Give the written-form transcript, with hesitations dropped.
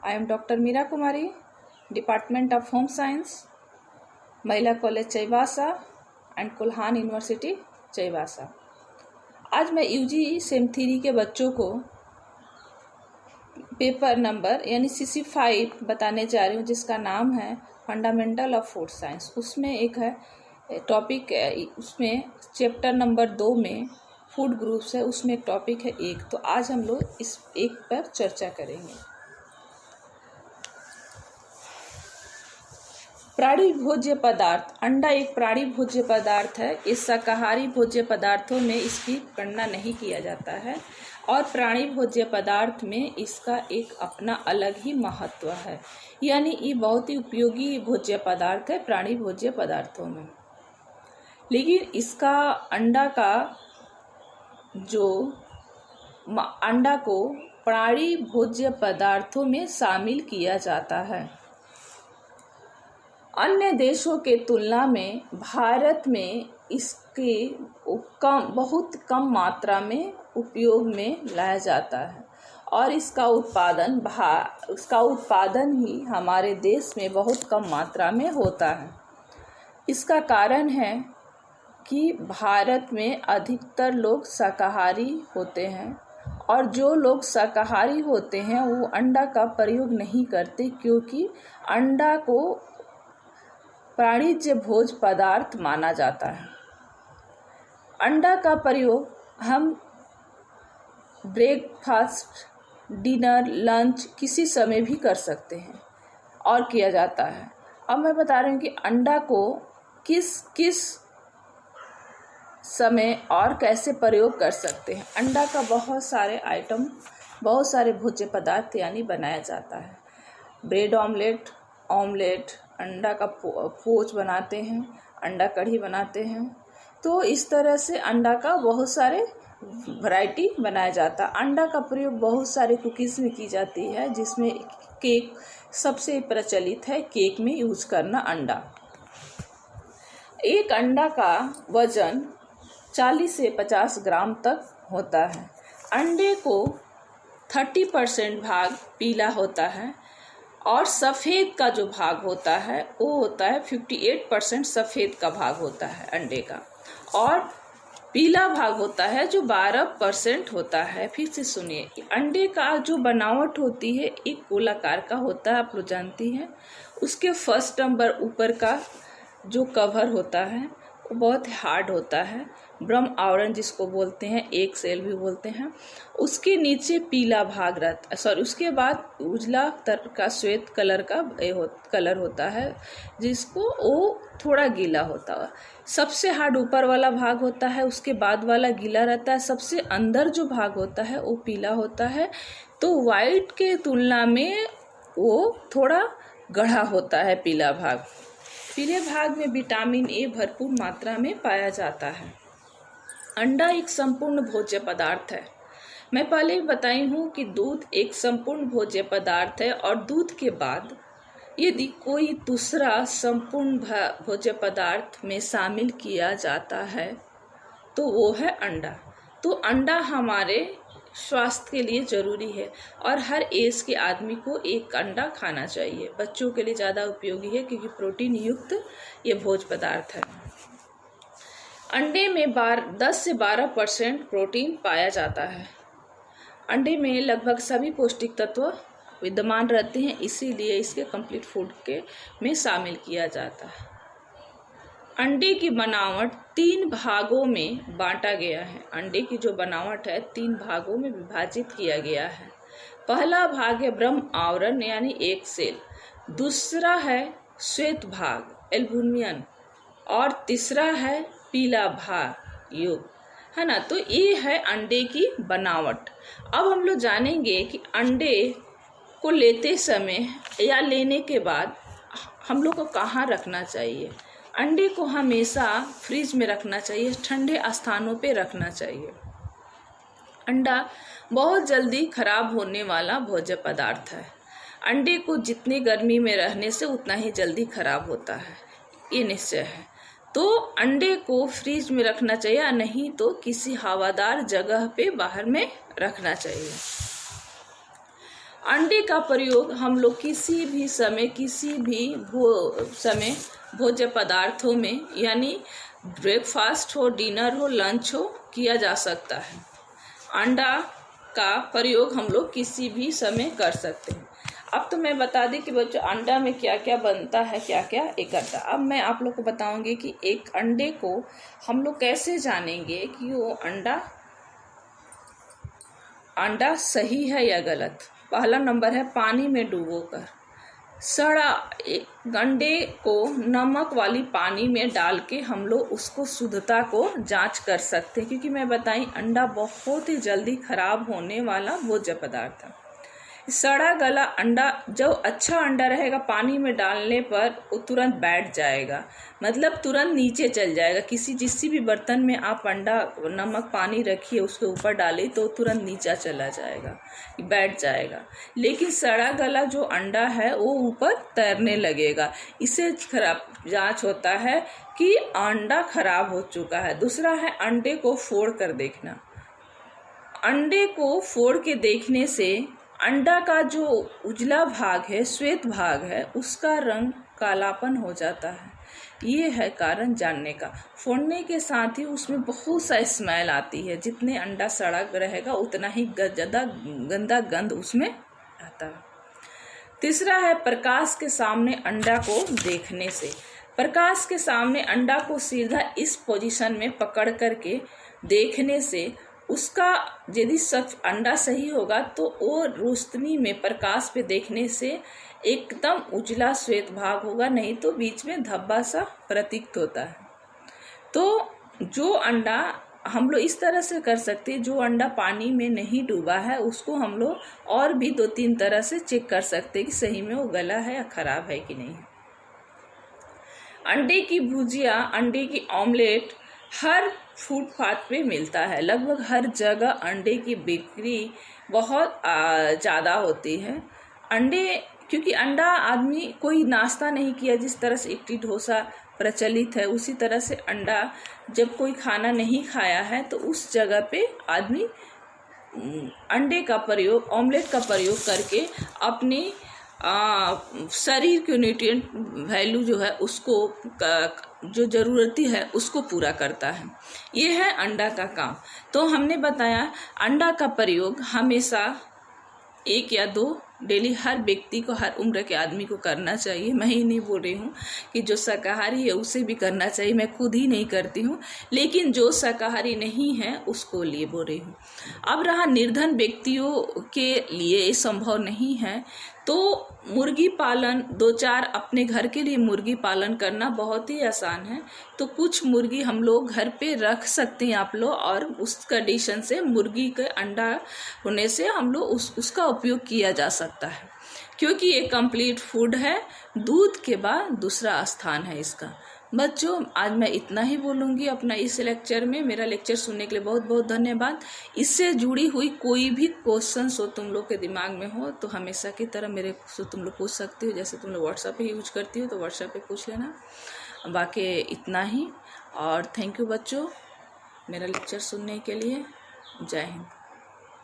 I am Dr. Meera Kumari, Department of Home Science, महिला college Chaibasa and Kolhan university Chaibasa. आज मैं UG same 3 के बच्चों को पेपर नंबर यानी CC5 बताने जा रही हूँ, जिसका नाम है फंडामेंटल ऑफ फूड साइंस। उसमें एक है टॉपिक, उसमें चैप्टर नंबर 2 में फूड ग्रुप्स है, उसमें एक टॉपिक है 1। तो आज हम लोग इस 1 पर चर्चा करेंगे। प्राणी भोज्य पदार्थ। अंडा एक प्राणी भोज्य पदार्थ है। इस शाकाहारी भोज्य पदार्थों में इसकी गणना नहीं किया जाता है और प्राणी भोज्य पदार्थ में इसका एक अपना अलग ही महत्व है, यानी ये बहुत ही उपयोगी भोज्य पदार्थ है प्राणी भोज्य पदार्थों में। लेकिन इसका अंडा को प्राणी भोज्य पदार्थों में शामिल किया जाता है। अन्य देशों के तुलना में भारत में इसके बहुत कम मात्रा में उपयोग में लाया जाता है और इसका उत्पादन ही हमारे देश में बहुत कम मात्रा में होता है। इसका कारण है कि भारत में अधिकतर लोग शाकाहारी होते हैं और जो लोग शाकाहारी होते हैं वो अंडा का प्रयोग नहीं करते, क्योंकि अंडा को प्राणिज भोज्य पदार्थ माना जाता है। अंडा का प्रयोग हम ब्रेकफास्ट, डिनर, लंच किसी समय भी कर सकते हैं और किया जाता है। अब मैं बता रही हूँ कि अंडा को किस समय और कैसे प्रयोग कर सकते हैं। अंडा का बहुत सारे भोज्य पदार्थ यानी बनाया जाता है। ब्रेड ऑमलेट, अंडा का पोच बनाते हैं, अंडा कढ़ी बनाते हैं। तो इस तरह से अंडा का बहुत सारे वैरायटी बनाया जाता है। अंडा का प्रयोग बहुत सारे कुकीज़ में की जाती है, जिसमें केक सबसे प्रचलित है। केक में यूज करना अंडा। एक अंडा का वजन 40 से 50 ग्राम तक होता है। अंडे को 30% भाग पीला होता है और सफ़ेद का जो भाग होता है वो होता है 58% सफ़ेद का भाग होता है अंडे का, और पीला भाग होता है जो 12% होता है। फिर से सुनिए, अंडे का जो बनावट होती है एक गोलाकार का होता है, आप लोग जानती हैं। उसके फर्स्ट नंबर ऊपर का जो कवर होता है वो बहुत हार्ड होता है, ब्रह्म आवरण जिसको बोलते हैं, एक सेल भी बोलते हैं। उसके नीचे पीला भाग रहता है, उसके बाद उजला का श्वेत कलर होता है, जिसको वो थोड़ा गीला होता है। सबसे हार्ड ऊपर वाला भाग होता है, उसके बाद वाला गीला रहता है। सबसे अंदर जो भाग होता है वो पीला होता है। तो वाइट के तुलना में वो थोड़ा गढ़ा होता है पीला भाग। पीले भाग में विटामिन ए भरपूर मात्रा में पाया जाता है। अंडा एक संपूर्ण भोज्य पदार्थ है। मैं पहले ही बताई हूँ कि दूध एक संपूर्ण भोज्य पदार्थ है, और दूध के बाद यदि कोई दूसरा संपूर्ण भोज्य पदार्थ में शामिल किया जाता है तो वो है अंडा। तो अंडा हमारे स्वास्थ्य के लिए ज़रूरी है और हर एज के आदमी को एक अंडा खाना चाहिए। बच्चों के लिए ज़्यादा उपयोगी है क्योंकि प्रोटीन युक्त ये भोज्य पदार्थ है। अंडे में 10 से 12% प्रोटीन पाया जाता है। अंडे में लगभग सभी पौष्टिक तत्व विद्यमान रहते हैं, इसीलिए इसके कंप्लीट फूड में शामिल किया जाता है। अंडे की बनावट 3 भागों में बांटा गया है। अंडे की जो बनावट है 3 भागों में विभाजित किया गया है। पहला भाग है ब्रह्म आवरण यानी एक सेल, दूसरा है श्वेत भाग एल्बुमिन, और तीसरा है पीला भाग युग, है ना। तो ये है अंडे की बनावट। अब हम लोग जानेंगे कि अंडे को लेते समय या लेने के बाद हम लोग को कहाँ रखना चाहिए। अंडे को हमेशा फ्रिज में रखना चाहिए, ठंडे स्थानों पे रखना चाहिए। अंडा बहुत जल्दी खराब होने वाला भोज्य पदार्थ है। अंडे को जितनी गर्मी में रहने से उतना ही जल्दी खराब होता है, ये निश्चय है। तो अंडे को फ्रिज में रखना चाहिए, नहीं तो किसी हवादार जगह पे बाहर में रखना चाहिए। अंडे का प्रयोग हम लोग किसी भी समय किसी भी भोज्य पदार्थों में, यानी ब्रेकफास्ट हो, डिनर हो, लंच हो, किया जा सकता है। अंडा का प्रयोग हम लोग किसी भी समय कर सकते हैं। अब तो मैं बता दी कि बच्चों अंडा में क्या क्या बनता है, क्या क्या इकट्ठा। अब मैं आप लोग को बताऊंगी कि एक अंडे को हम लोग कैसे जानेंगे कि वो अंडा सही है या गलत। पहला नंबर है पानी में डुबोकर। सड़ा एक अंडे को नमक वाली पानी में डाल के हम लोग उसको शुद्धता को जांच कर सकते हैं, क्योंकि मैं बताई अंडा बहुत ही जल्दी खराब होने वाला भोज्य पदार्थ है। सड़ा गला अंडा, जो अच्छा अंडा रहेगा पानी में डालने पर वो तुरंत बैठ जाएगा, मतलब तुरंत नीचे चल जाएगा। जिस भी बर्तन में आप अंडा नमक पानी रखिए उसके ऊपर डालिए तो तुरंत नीचा चला जाएगा, बैठ जाएगा। लेकिन सड़ा गला जो अंडा है वो ऊपर तैरने लगेगा। इससे खराब जांच होता है कि अंडा खराब हो चुका है। दूसरा है अंडे को फोड़ कर देखना। अंडे को फोड़ के देखने से अंडा का जो उजला भाग है, श्वेत भाग है, उसका रंग कालापन हो जाता है। ये है कारण जानने का। फोड़ने के साथ ही उसमें बहुत सा स्मेल आती है। जितने अंडा सड़ा रहेगा उतना ही ज़्यादा गंदा गंध उसमें आता है। तीसरा है प्रकाश के सामने अंडा को देखने से। प्रकाश के सामने अंडा को सीधा इस पोजीशन में पकड़ करके देखने से उसका यदि अंडा सही होगा तो वो रोशनी में प्रकाश पे देखने से एकदम उजला श्वेत भाग होगा, नहीं तो बीच में धब्बा सा प्रतीत होता है। तो जो अंडा हम लोग इस तरह से कर सकते हैं, जो अंडा पानी में नहीं डूबा है उसको हम लोग और भी 2-3 तरह से चेक कर सकते हैं कि सही में वो गला है या खराब है कि नहीं। अंडे की भुजिया, अंडे की ऑमलेट हर फुटपाथ पे मिलता है। लगभग हर जगह अंडे की बिक्री बहुत ज़्यादा होती है। क्योंकि अंडा आदमी कोई नाश्ता नहीं किया, जिस तरह से इडली डोसा प्रचलित है उसी तरह से अंडा जब कोई खाना नहीं खाया है तो उस जगह पे आदमी अंडे का प्रयोग, ऑमलेट का प्रयोग करके अपने शरीर के न्यूट्रिएंट वैल्यू जो है उसको जो ज़रूरती है उसको पूरा करता है। ये है अंडा का काम। तो हमने बताया अंडा का प्रयोग हमेशा 1 या 2 डेली हर व्यक्ति को, हर उम्र के आदमी को करना चाहिए। मैं ही नहीं बोल रही हूँ कि जो शाकाहारी है उसे भी करना चाहिए, मैं खुद ही नहीं करती हूँ, लेकिन जो शाकाहारी नहीं है उसको लिए बोल रही हूँ। अब रहा निर्धन व्यक्तियों के लिए संभव नहीं है तो मुर्गी पालन, 2-4 अपने घर के लिए मुर्गी पालन करना बहुत ही आसान है। तो कुछ मुर्गी हम लोग घर पे रख सकते हैं आप लोग, और उस कंडीशन से मुर्गी के अंडा होने से हम लोग उसका उपयोग किया जा सकता है, क्योंकि ये कंप्लीट फूड है। दूध के बाद दूसरा स्थान है इसका। बच्चों आज मैं इतना ही बोलूँगी अपना इस लेक्चर में। मेरा लेक्चर सुनने के लिए बहुत बहुत धन्यवाद। इससे जुड़ी हुई कोई भी क्वेश्चन हो तुम लोग के दिमाग में हो तो हमेशा की तरह मेरे से तुम लोग पूछ सकते हो। जैसे तुम लोग व्हाट्सएप पे यूज करती हो तो व्हाट्सएप पे पूछ लेना। बाकी इतना ही, और थैंक यू बच्चों मेरा लेक्चर सुनने के लिए। जय हिंद।